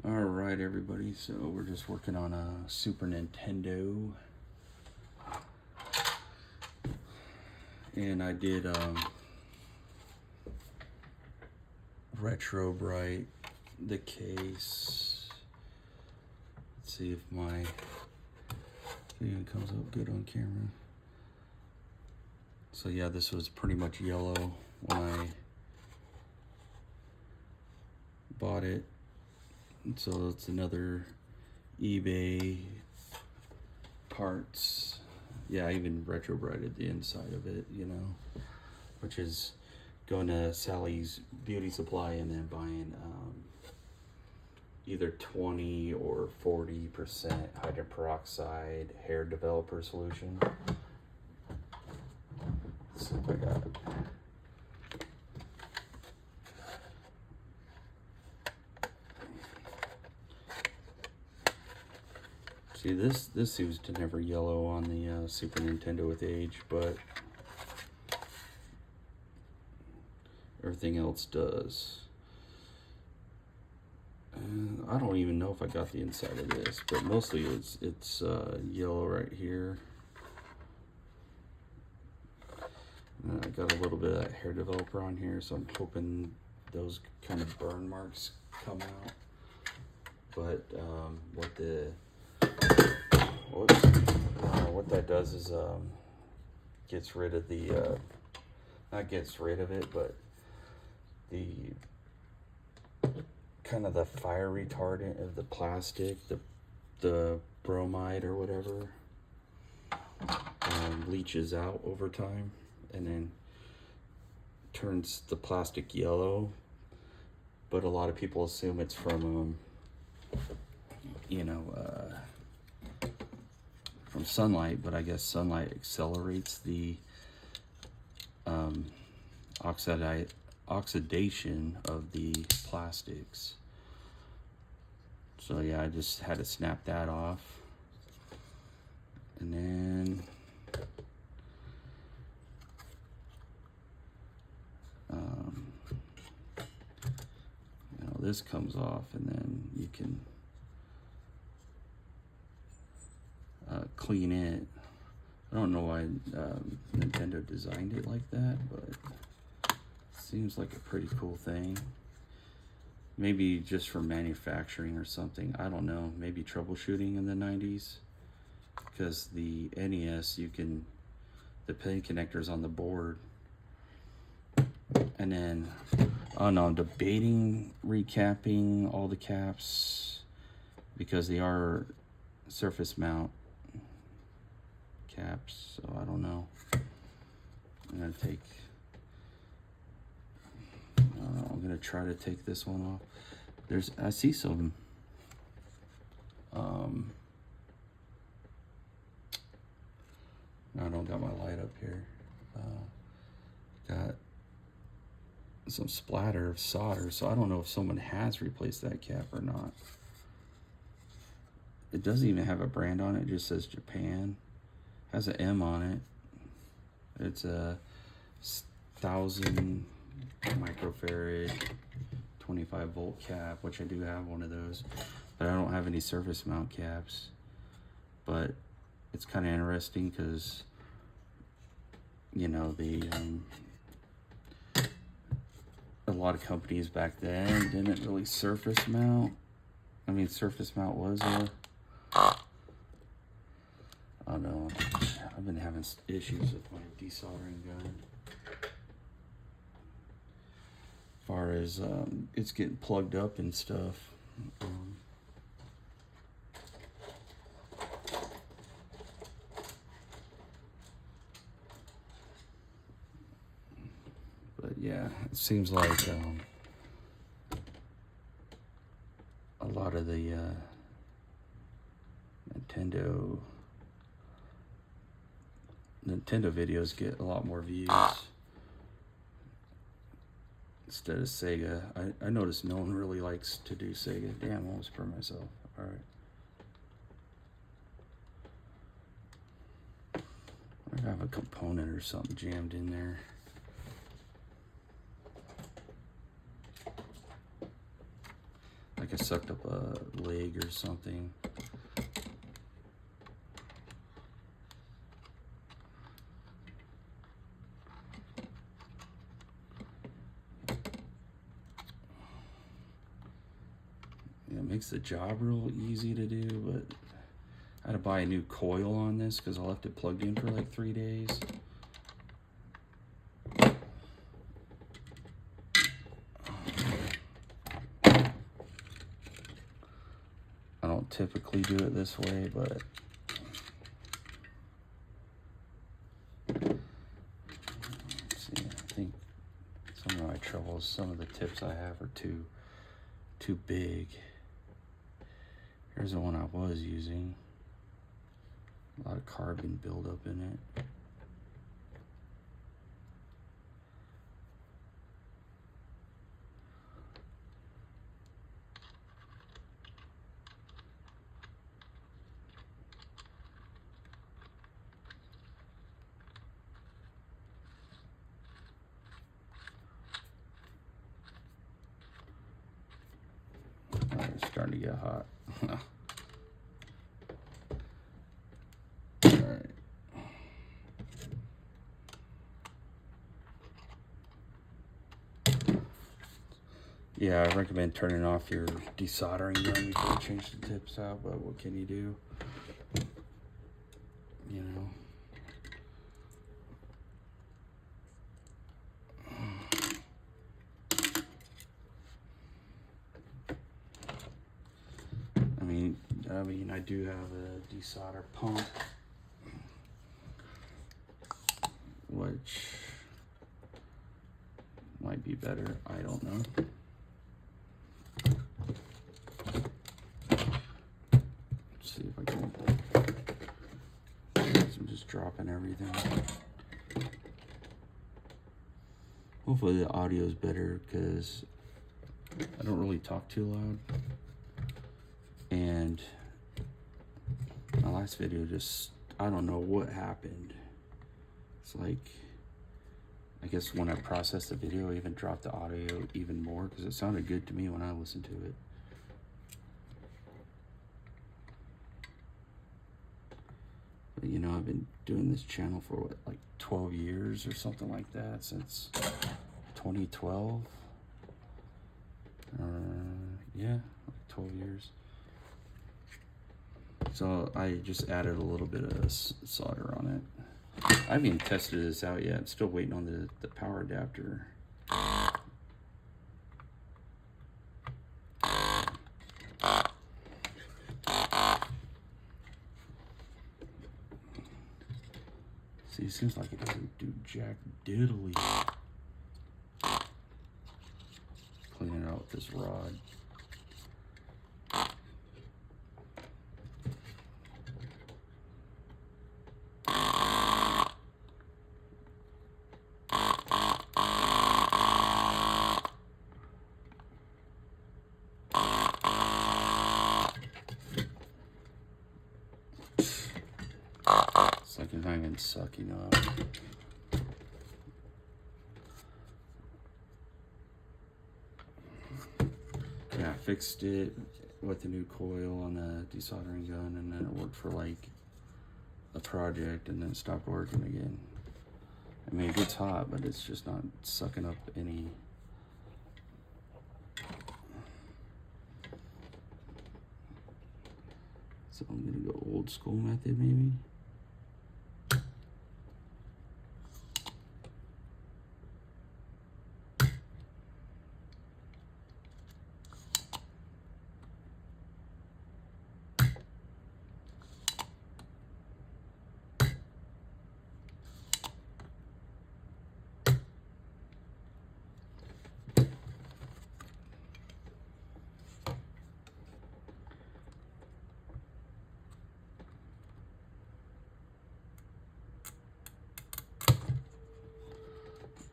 Alright everybody, so we're just working on a Super Nintendo. And I did retro bright the case. Let's see if my video comes up good on camera. So yeah, this was pretty much yellow when I bought it. So it's another eBay parts. Yeah, I even retro brighted the inside of it, you know, which is going to Sally's Beauty Supply and then buying either 20 or 40% hydrogen peroxide hair developer solution. Let's see if I got it. See, this seems to never yellow on the Super Nintendo with age, but everything else does. I don't even know if I got the inside of this, but mostly it's yellow right here. And I got a little bit of that hair developer on here, so I'm hoping those kind of burn marks come out. But what that does is gets rid of the not gets rid of it, but the kind of the fire retardant of the plastic, the bromide or whatever, leaches out over time and then turns the plastic yellow. But a lot of people assume it's from from sunlight, but I guess sunlight accelerates the oxidation of the plastics. So yeah, I just had to snap that off. And then this comes off, and then you can clean it. I don't know why Nintendo designed it like that, but it seems like a pretty cool thing. Maybe just for manufacturing or something. I don't know. Maybe troubleshooting in the 90s. Because the NES, the pin connector's on the board. And then, oh no, I'm debating recapping all the caps because they are surface mount caps, so I don't know. I'm gonna try to take this one off. I see some I don't got my light up here. Got some splatter of solder, so I don't know if someone has replaced that cap or not. It doesn't even have a brand on it, it just says Japan. Has an M on it. It's a 1000 microfarad 25 volt cap, which I do have one of those, but I don't have any surface mount caps. But it's kind of interesting because, you know, a lot of companies back then didn't really surface mount. I mean, surface mount was I don't know. I've been having issues with my desoldering gun. As far as it's getting plugged up and stuff. But yeah, it seems like a lot of the Nintendo videos get a lot more views instead of Sega. I noticed no one really likes to do Sega. Damn, I almost burned myself. All right. I have a component or something jammed in there. like I sucked up a leg or something. It makes the job real easy to do, but I had to buy a new coil on this because I left it plugged in for like 3 days. I don't typically do it this way, but let's see, I think some of my troubles, some of the tips I have are too big. Here's the one I was using. A lot of carbon buildup in it. It's starting to get hot. Alright. Yeah, I recommend turning off your desoldering gun before you change the tips out, but what can you do? You know. I mean, I do have a desolder pump, which might be better. I don't know. Let's see if I can. I'm just dropping everything. Hopefully the audio is better because I don't really talk too loud. And my last video just, I don't know what happened. It's like, I guess when I processed the video, I even dropped the audio even more because it sounded good to me when I listened to it. But you know, I've been doing this channel for what, like 12 years or something like that, since 2012. Yeah, like 12 years. So I just added a little bit of solder on it. I haven't even tested this out yet. I'm still waiting on the power adapter. See, it seems like it doesn't do jack diddly. Clean it out with this rod. It's like if I'm sucking up. Yeah, I fixed it with the new coil on the desoldering gun, and then it worked for like a project, and then it stopped working again. I mean, it gets hot, but it's just not sucking up any. So I'm gonna go old school method maybe.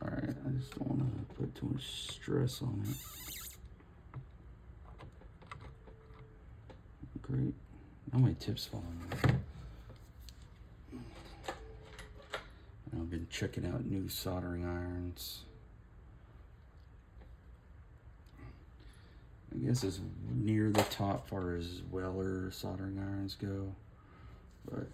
Alright, I just don't want to put too much stress on it. Great. Now my tip's falling off. I've been checking out new soldering irons. I guess it's near the top far as Weller soldering irons go, but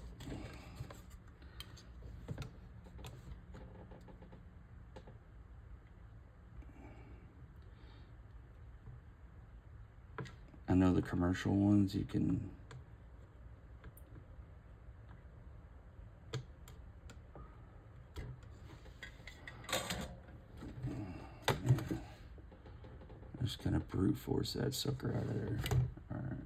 I know the commercial ones you can just kind of brute force that sucker out of there. All right.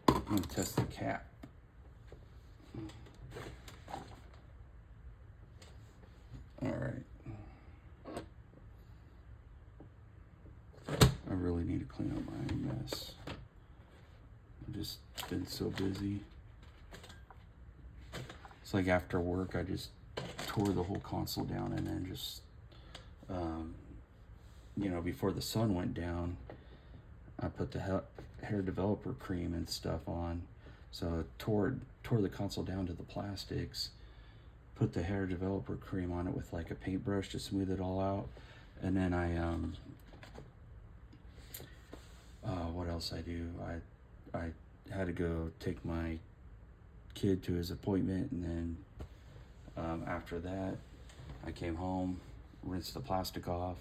I'm gonna test the cap. All right. I really need to clean up my mess. I've just been so busy. It's like after work, I just tore the whole console down and then just, you know, before the sun went down, I put the hair developer cream and stuff on. So I tore the console down to the plastics, put the hair developer cream on it with like a paintbrush to smooth it all out. And then I, what else I do? I had to go take my kid to his appointment, and then after that, I came home, rinsed the plastic off.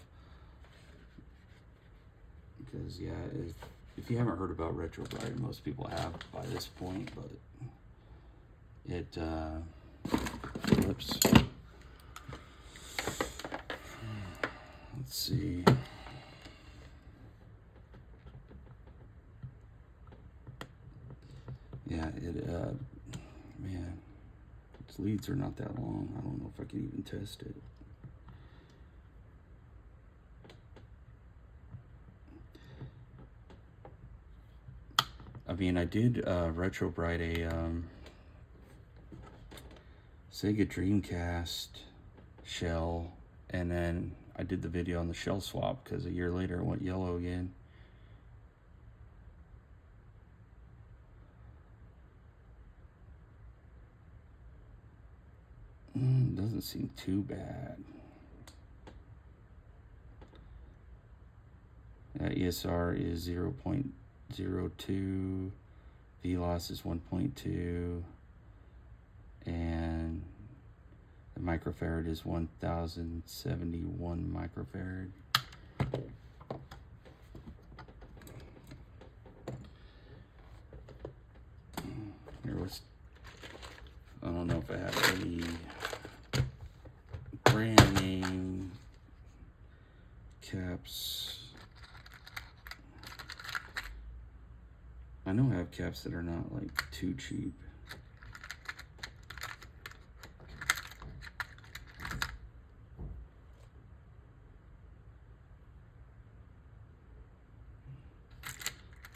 Because yeah, if you haven't heard about retro bright, most people have by this point, but it whoops. Let's see. Yeah, man, its leads are not that long. I don't know if I can even test it. I mean, I did retro bright a Sega Dreamcast shell, and then I did the video on the shell swap because a year later it went yellow again. Doesn't seem too bad. ESR is 0.02, V-loss is 1.2, and the microfarad is 1071 microfarad. Here was, I don't know if I have any brand name caps. I know I have caps that are not like too cheap.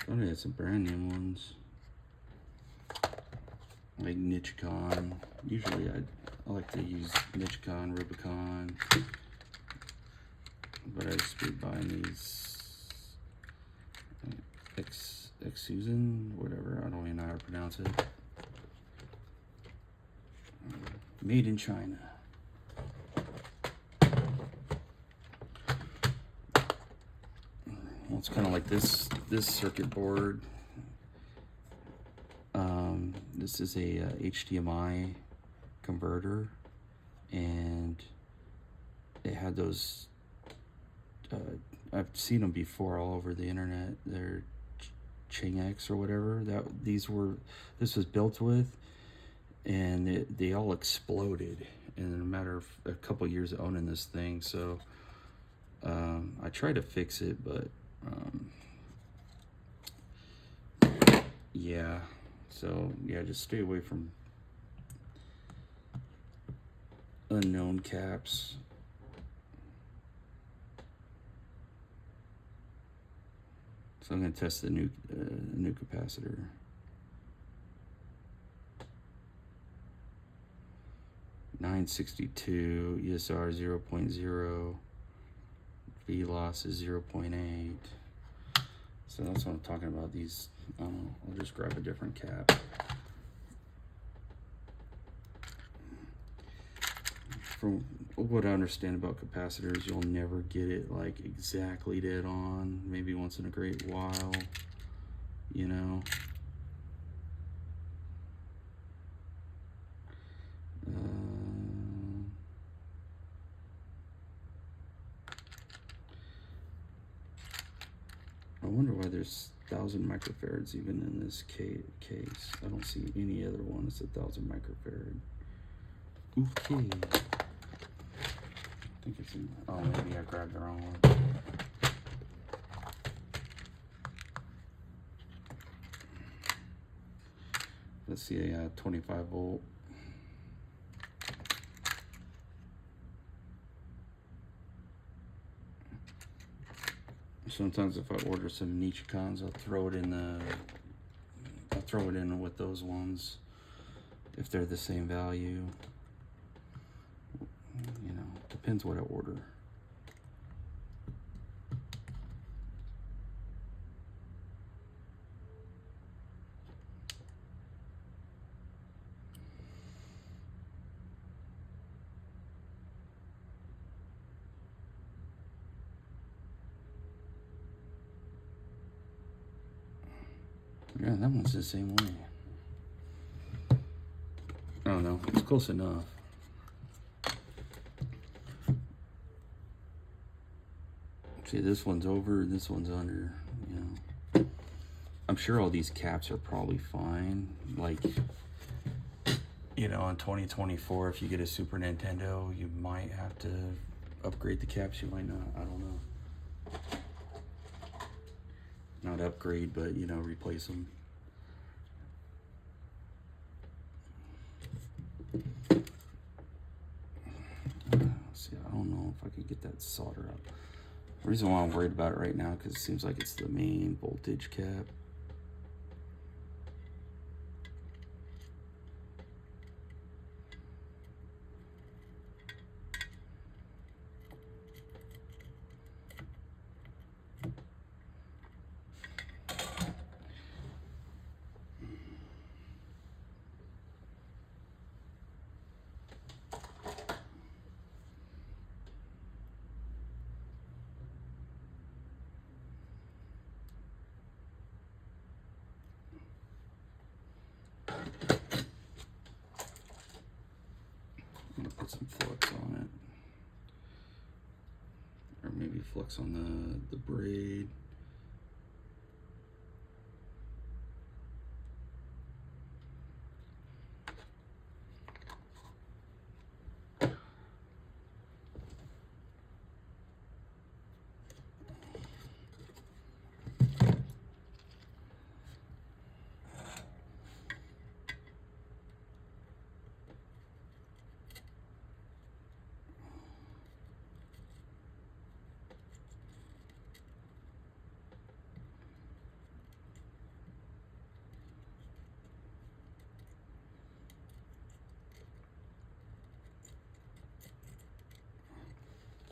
I thought I had some brand name ones, like Nichicon. Usually I like to use Nichicon, Rubicon, but I just be buying these Susan, whatever, I don't even know how to pronounce it. Made in China. Well, it's kind of like this circuit board. This is a HDMI converter, and it had those. I've seen them before all over the internet. They're Ching X or whatever this was built with, and they all exploded in a matter of a couple years of owning this thing. So I tried to fix it, but yeah. So yeah, just stay away from unknown caps. So I'm going to test the new capacitor. $962, ESR 0.0, V-loss is 0.8. So that's what I'm talking about. These, I'll just grab a different cap. what I understand about capacitors, you'll never get it like exactly dead on. Maybe once in a great while, you know. I wonder why there's 1,000 microfarads even in this case. I don't see any other one that's 1,000 microfarad. Okay. I think it's in, oh, maybe I grabbed the wrong one. Let's see, a 25 volt. Sometimes if I order some Nichicons, I'll throw it in with those ones if they're the same value. You know, depends what I order. Yeah, that one's the same way. I don't know, it's close enough. See, this one's over, this one's under, you know. I'm sure all these caps are probably fine. Like, you know, in 2024, if you get a Super Nintendo, you might have to upgrade the caps, you might not, I don't know. Not upgrade, but, you know, replace them. See, I don't know if I could get that solder up. The reason why I'm worried about it right now, because it seems like it's the main voltage cap. I'm gonna put some flux on it, or maybe flux on the braid.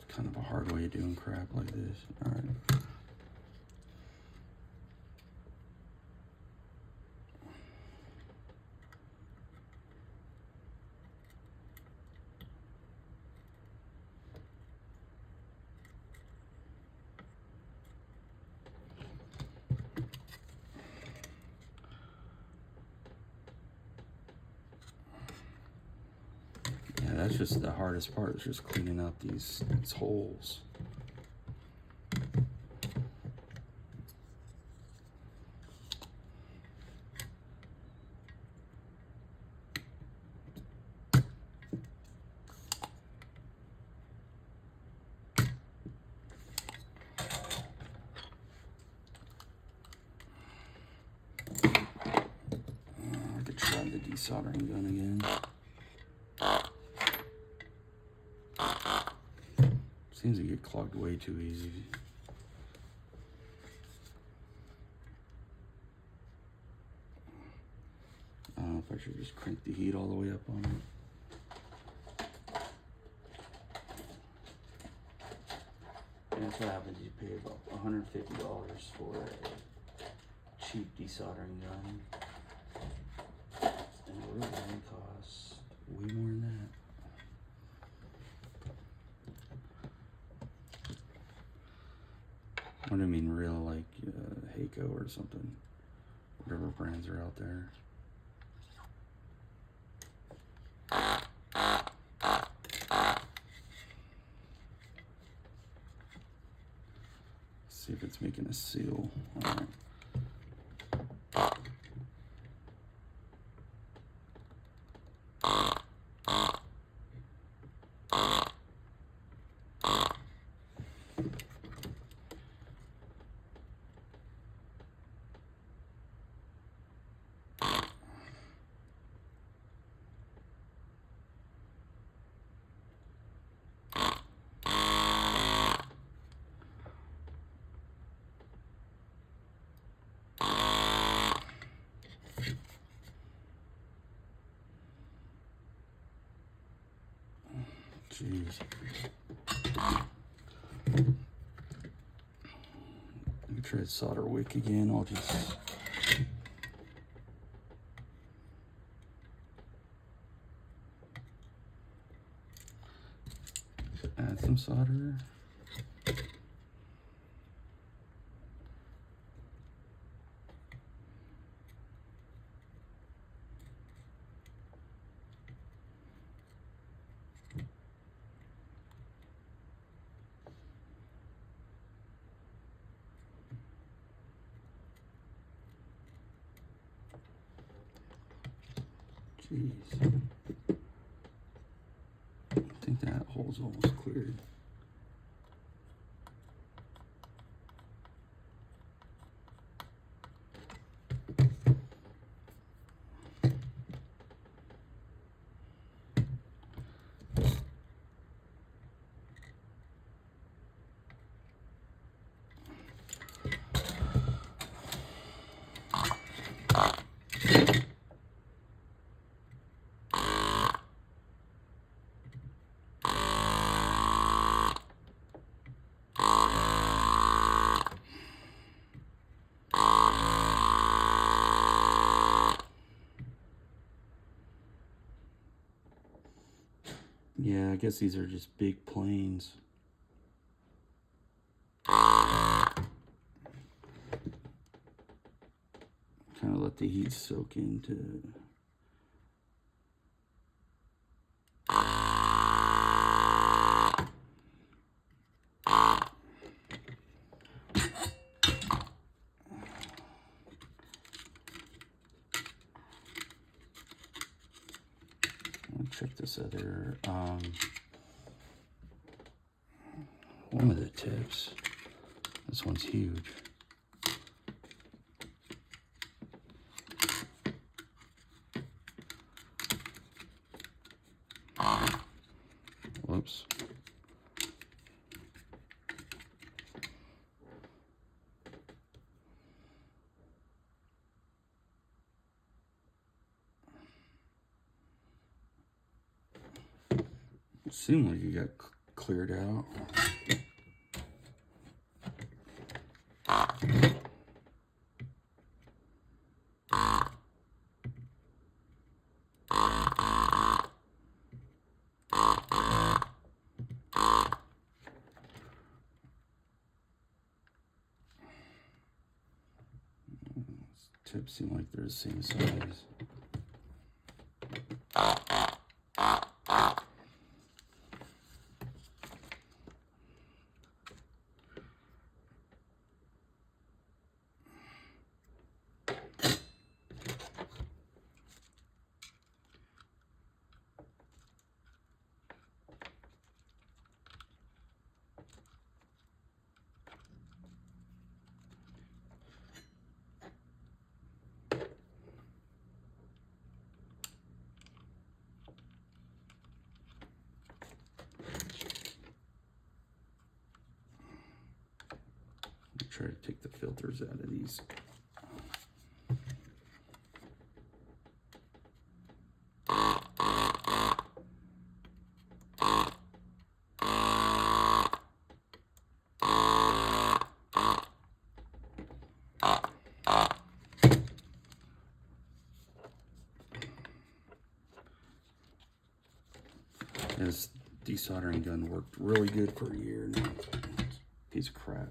Kind of a hard way of doing crap like this. All right. That's just the hardest part, is just cleaning out these holes. I could try the desoldering gun again. Seems to get clogged way too easy. I don't know if I should just crank the heat all the way up on it. And that's what happens, you pay about $150 for a cheap desoldering gun. And a real one costs way more than that. What do I mean real, like Heiko or something? Whatever brands are out there. See if it's making a seal. All right. Jeez. Let me try to solder wick again. I'll just add some solder. Jeez. I think that hole's almost cleared. Yeah, I guess these are just big planes. Kind of let the heat soak into. Check this other, one of the tips. This one's huge. Whoops. It seemed like you got cleared out. Tips seem like they're the same size. Try to take the filters out of these. This desoldering gun worked really good for a year now. It's a piece of crap.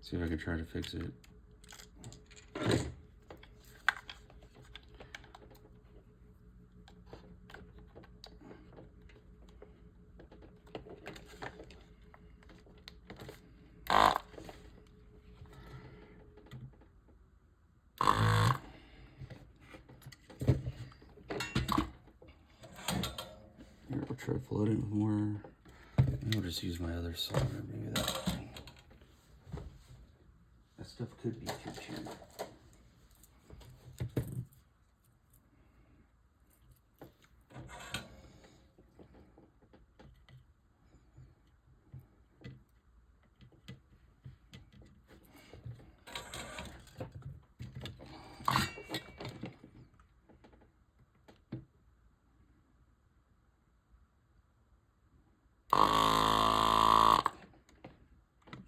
See if I can try to fix it. Here, I'll try to flood it with more. I'll just use my other solder. Maybe that stuff could be too cheap.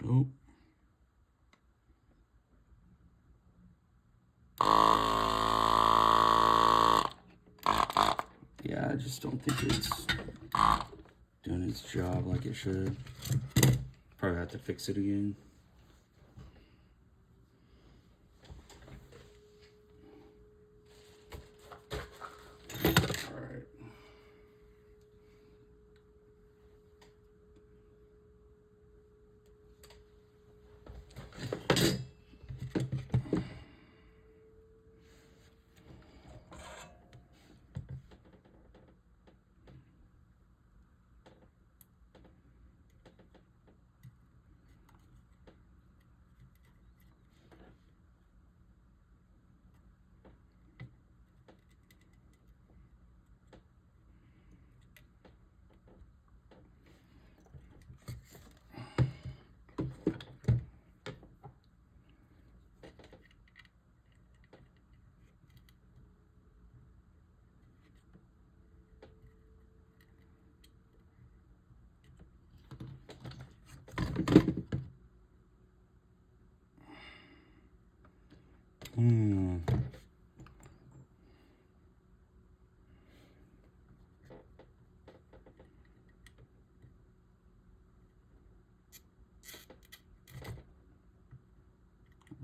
Nope. Yeah, I just don't think it's doing its job like it should. Probably have to fix it again. Alright.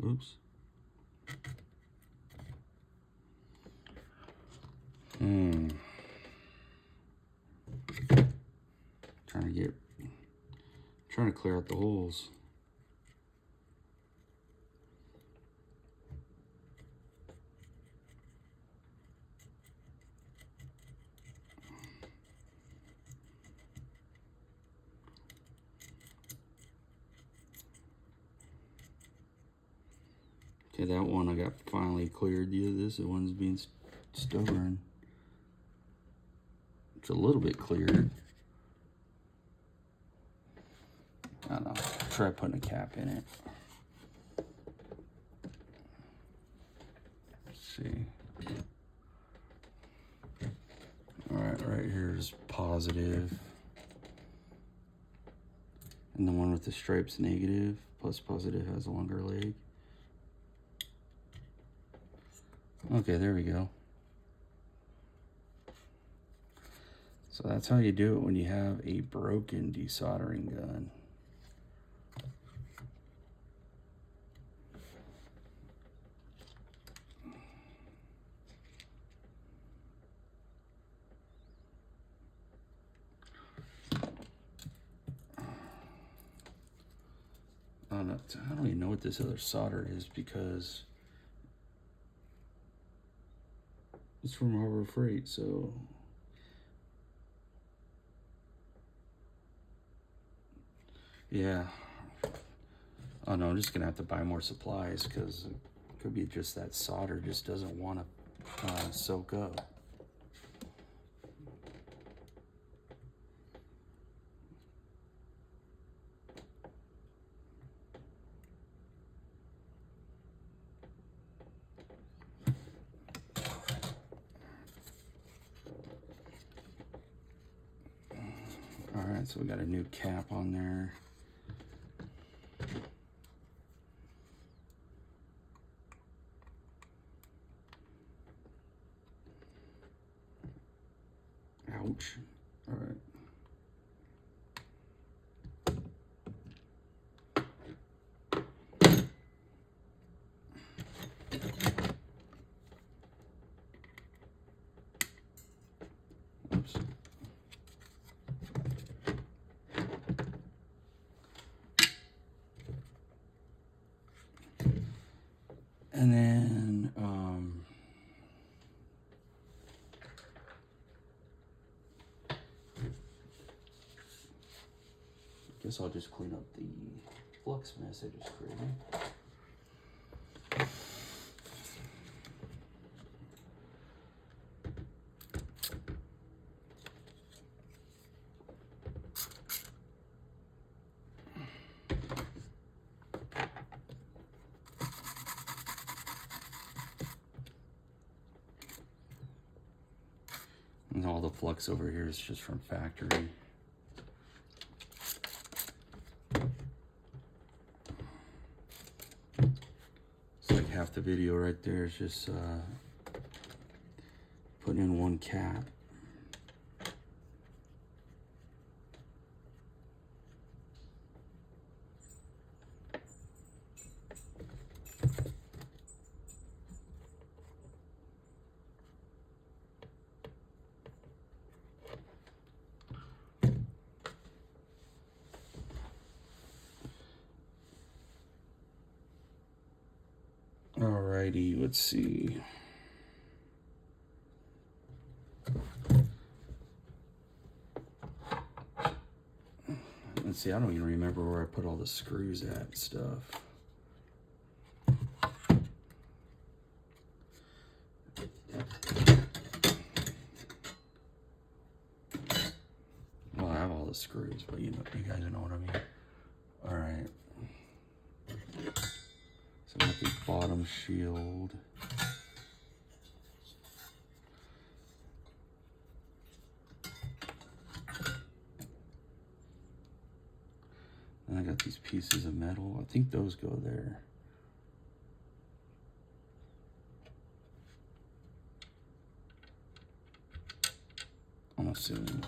Oops. Trying to clear out the holes. Okay, that one I got finally cleared. The one's being stubborn. It's a little bit cleared. I don't know. Try putting a cap in it. Let's see. Alright, right here is positive. And the one with the stripes negative. Plus positive has a longer leg. Okay, there we go. So that's how you do it when you have a broken desoldering gun. I don't even know what this other solder is because it's from Harbor Freight, so yeah. Oh no, I'm just gonna have to buy more supplies because it could be just that solder just doesn't want to soak up. Alright, so we got a new cap on there. Ouch. Alright. Guess I'll just clean up the flux mess I just created. And all the flux over here is just from factory. It's like half the video right there is just putting in one cap. Alrighty, let's see. Let's see, I don't even remember where I put all the screws at and stuff. Well, I have all the screws, but you guys know what I mean. Alright. So I got the bottom shield. And I got these pieces of metal. I think those go there. I'm assuming.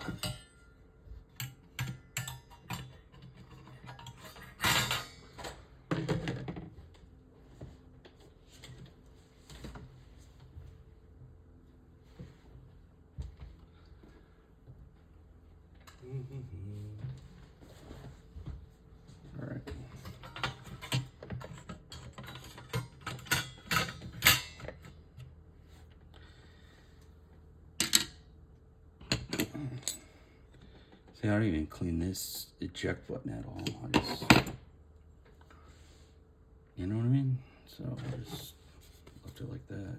All right. See, I don't even clean this eject button at all. I just, you know what I mean? So I just left it like that.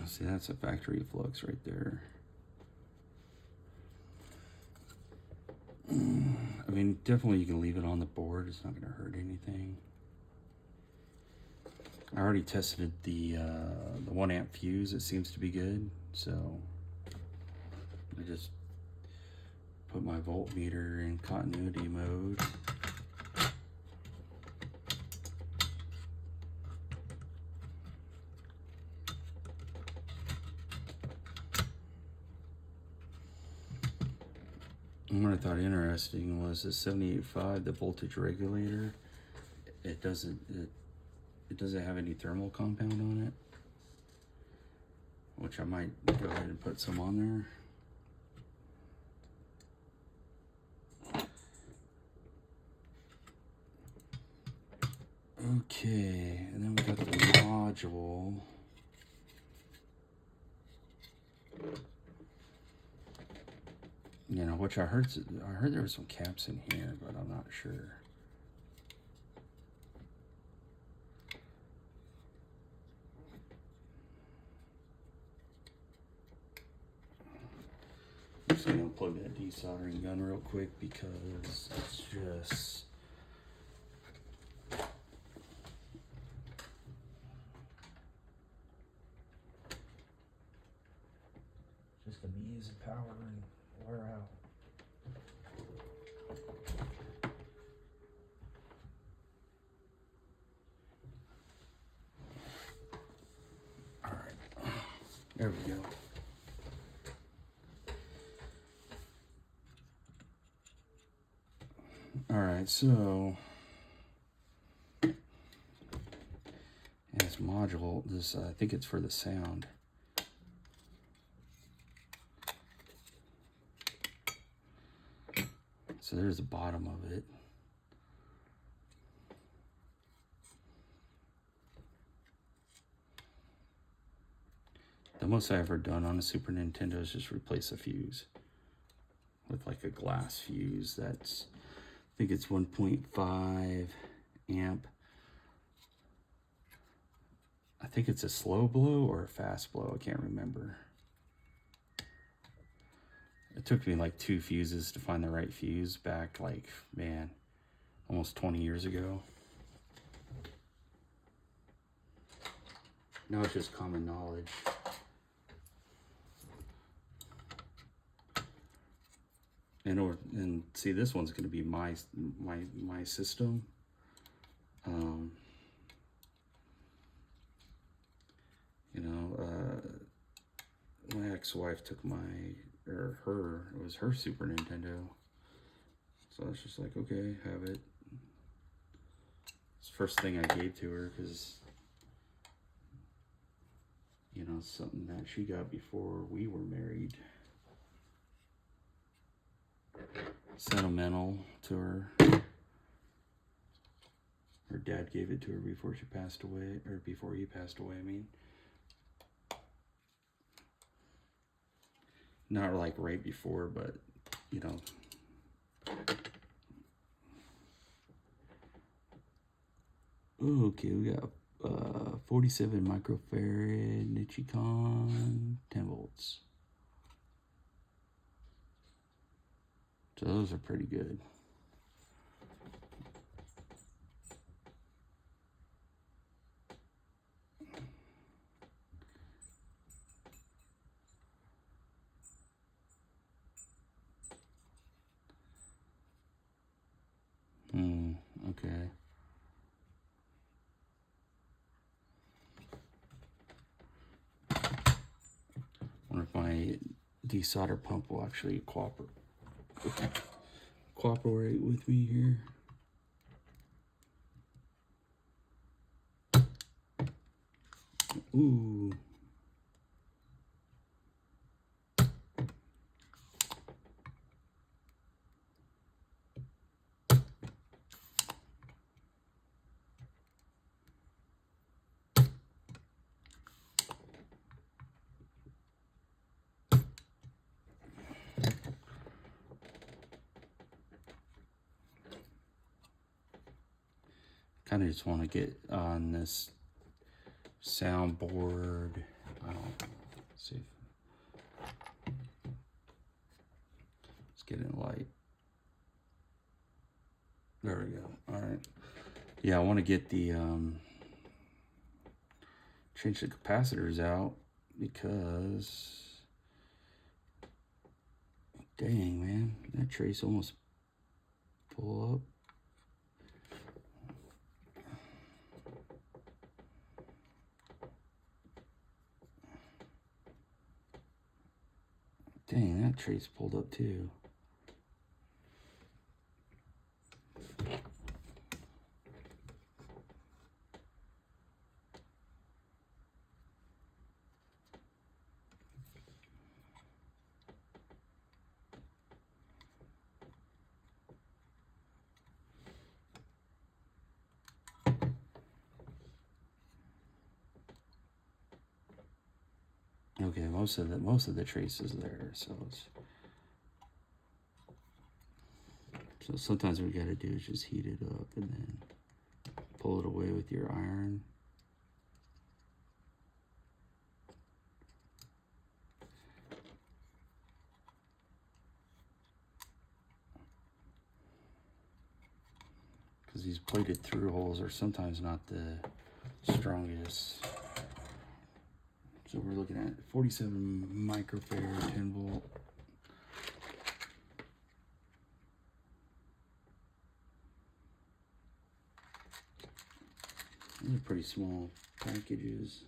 See, that's a factory flux right there. I mean, definitely you can leave it on the board. It's not going to hurt anything. I already tested the 1 amp fuse. It seems to be good. So I just put my voltmeter in continuity mode. And what I thought interesting was the 78.5, the voltage regulator. It doesn't have any thermal compound on it, which I might go ahead and put some on there. Okay, and then we got the module. You know, which I heard there were some caps in here, but I'm not sure. I'm just gonna plug that desoldering gun real quick because it's just gonna be using power and wear out. All right, there we go. All right, so this module, this I think it's for the sound. So there's the bottom of it. most I've ever done on a Super Nintendo is just replace a fuse with like a glass fuse. That's, I think it's 1.5 amp. I think it's a slow blow or a fast blow. I can't remember. It took me like 2 fuses to find the right fuse back, like, man, almost 20 years ago. Now it's just common knowledge. And see, this one's going to be my system. You know, my ex-wife took it was her Super Nintendo. So I was just like, okay, have it. It's the first thing I gave to her because, you know, something that she got before we were married. Sentimental to her. Her dad gave it to her before she passed away, or before he passed away, I mean. Not like right before, but, you know. Okay, we got 47 microfarad Nichicon 10 volts. So those are pretty good. Okay. Wonder if my desolder pump will actually cooperate with me here. Ooh. Kind of just want to get on this soundboard. Let's see. Let's get in light. There we go. All right. Yeah, I want to get the change the capacitors out because dang, man, that trace almost pull up. Dang, that trace pulled up too. Okay, most of the trace is there, so sometimes what we gotta do is just heat it up and then pull it away with your iron. Because these plated through holes are sometimes not the strongest. So we're looking at 47 microfarad 10 volt. These are pretty small packages.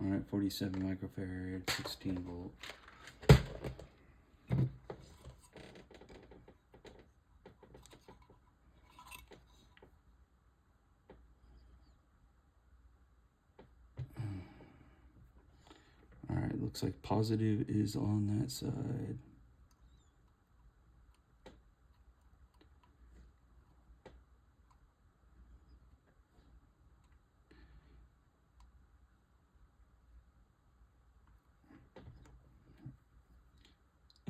All right, 47 microfarad, 16 volt. Looks like positive is on that side.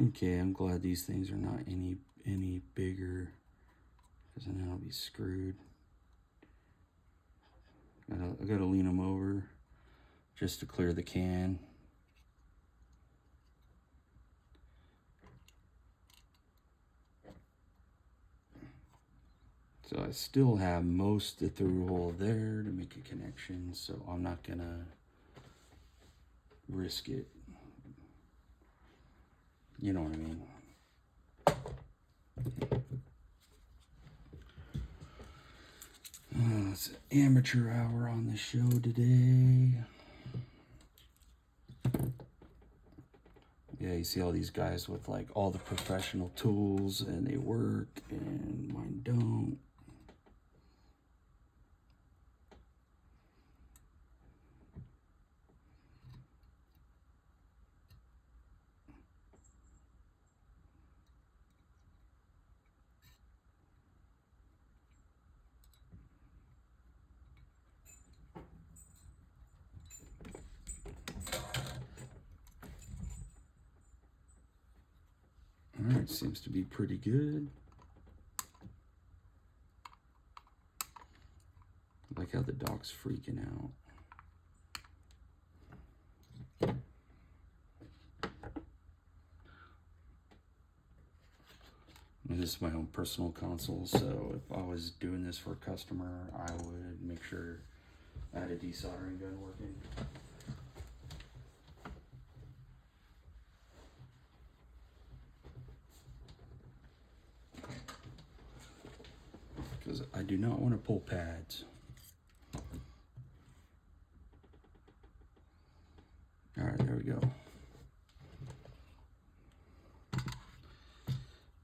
Okay, I'm glad these things are not any bigger, because then I'll be screwed. I gotta lean them over just to clear the can. So I still have most of the through hole there to make a connection, so I'm not gonna risk it. You know what I mean? It's an amateur hour on the show today. Yeah, you see all these guys with like all the professional tools and they work, and mine don't. All right, seems to be pretty good. I like how the dog's freaking out. And this is my own personal console, so if I was doing this for a customer, I would make sure I had a desoldering gun working. Because I do not want to pull pads. All right, there we go.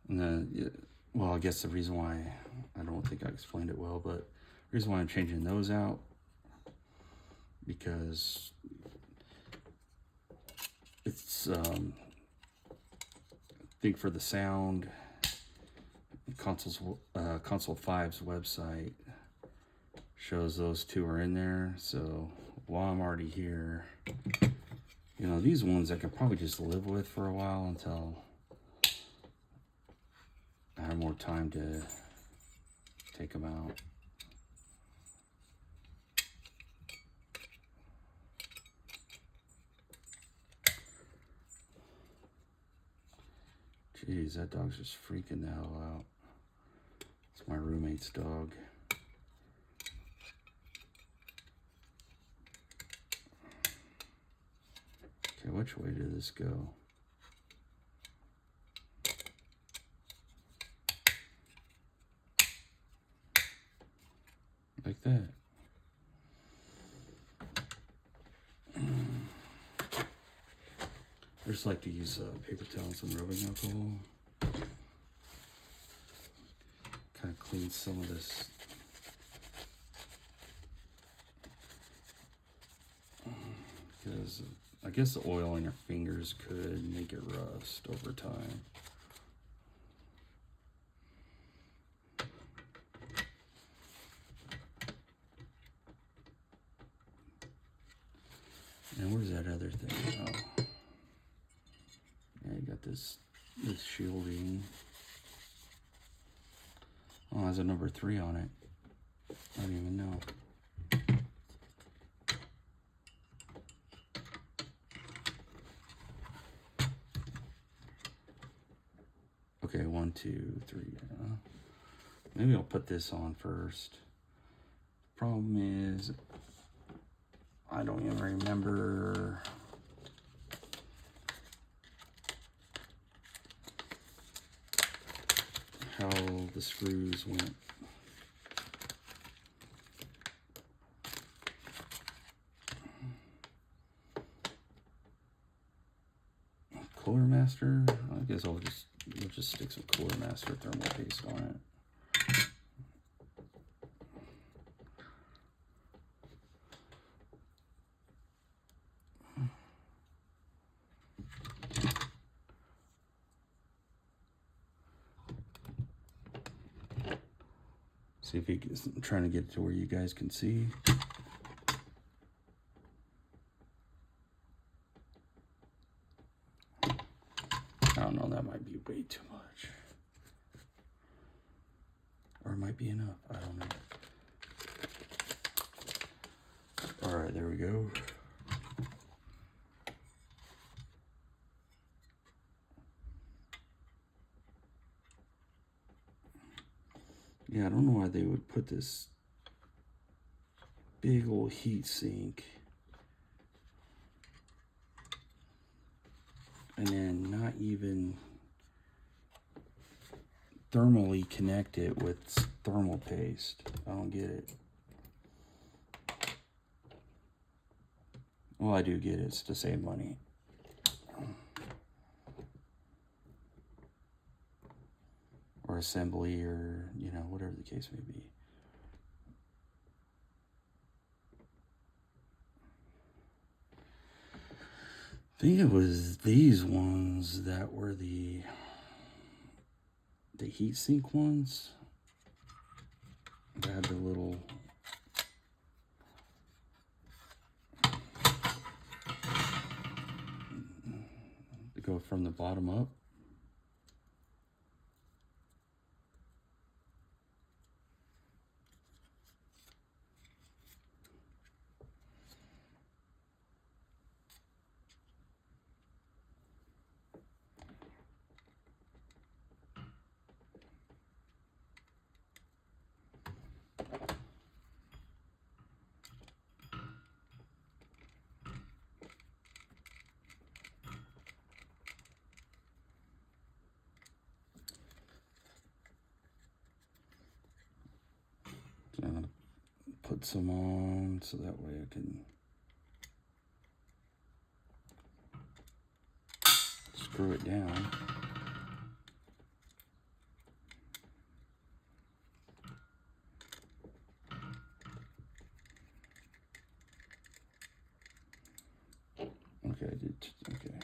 And then, well, I guess the reason why, I don't think I explained it well, but the reason why I'm changing those out, because it's, I think for the sound, Console 5's website shows those two are in there. So while I'm already here, you know, these ones I could probably just live with for a while until I have more time to take them out. Jeez, that dog's just freaking the hell out. It's my roommate's dog. Okay, which way did this go? Like that. I just like to use paper towel and some rubbing alcohol. Kind of clean some of this. Because I guess the oil on your fingers could make it rust over time. And where's that other thing? Oh. Yeah, you got this shielding. Oh, it has a number 3 on it. I don't even know. Okay, 1, 2, 3. Maybe I'll put this on first. Problem is, I don't even remember. How the screws went. Cooler Master. I guess we'll just stick some Cooler Master thermal paste on it. See if I'm trying to get it to where you guys can see. I don't know, that might be way too much. Or it might be enough, I don't know. All right, there we go. Yeah, I don't know why they would put this big old heat sink and then not even thermally connect it with thermal paste. I don't get it. Well, I do get it. It's to save money. Or assembly, or, you know, whatever the case may be. I think it was these ones that were the heatsink ones. They had the little to go from the bottom up. So I'm gonna put some on so that way I can screw it down. Okay, I did. Okay,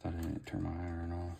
thought I didn't turn my iron off.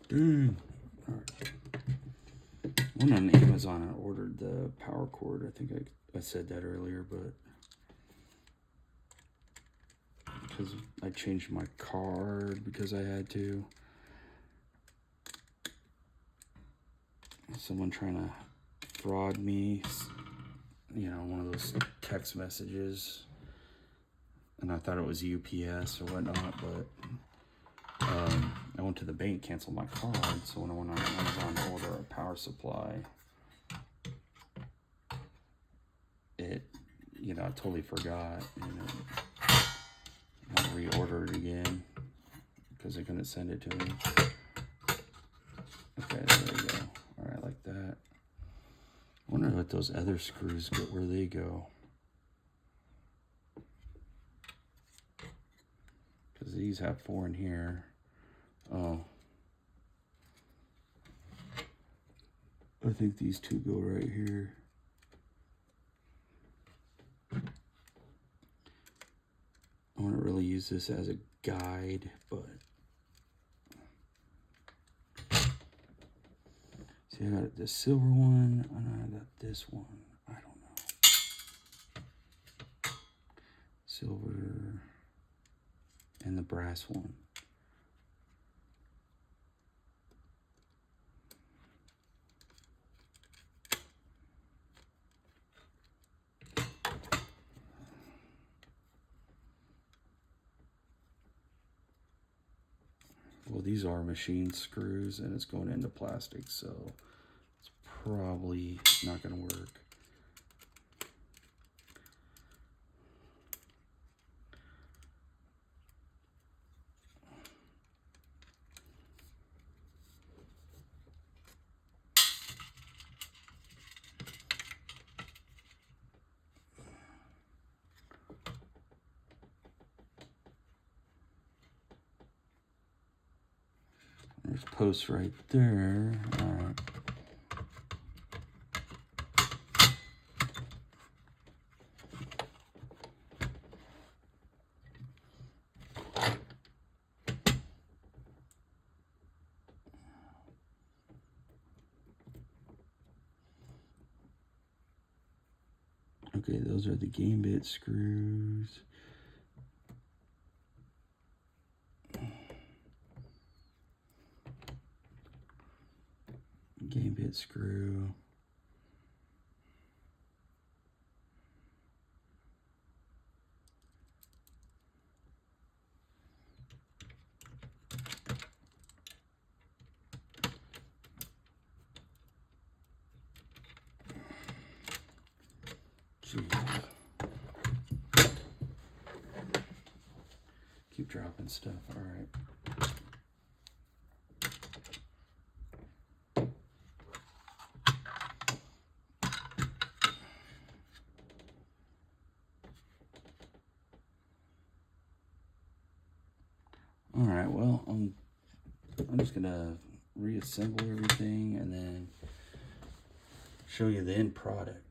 Dang. All right. Went on Amazon and ordered the power cord. I think I said that earlier, but because I changed my card because I had to. Someone trying to fraud me, you know, one of those text messages, and I thought it was UPS or whatnot, but I went to the bank, canceled my card, so when I went on Amazon to order a power supply, it, you know, I totally forgot, and I reordered it again because they couldn't send it to me. Okay, there we go. All right, like that. I wonder what those other screws go, where they go. Because these have 4 in here. Oh. I think these 2 go right here. I want to really use this as a guide, but see, I got this silver one, and I got this one. I don't know. Silver and the brass one. Well, these are machine screws, and it's going into plastic, so it's probably not going to work. There's posts right there. All right. Okay, those are the game bit screws. Game bit screw. Jeez. Keep dropping stuff. All right. All right, well, I'm just gonna reassemble everything and then show you the end product.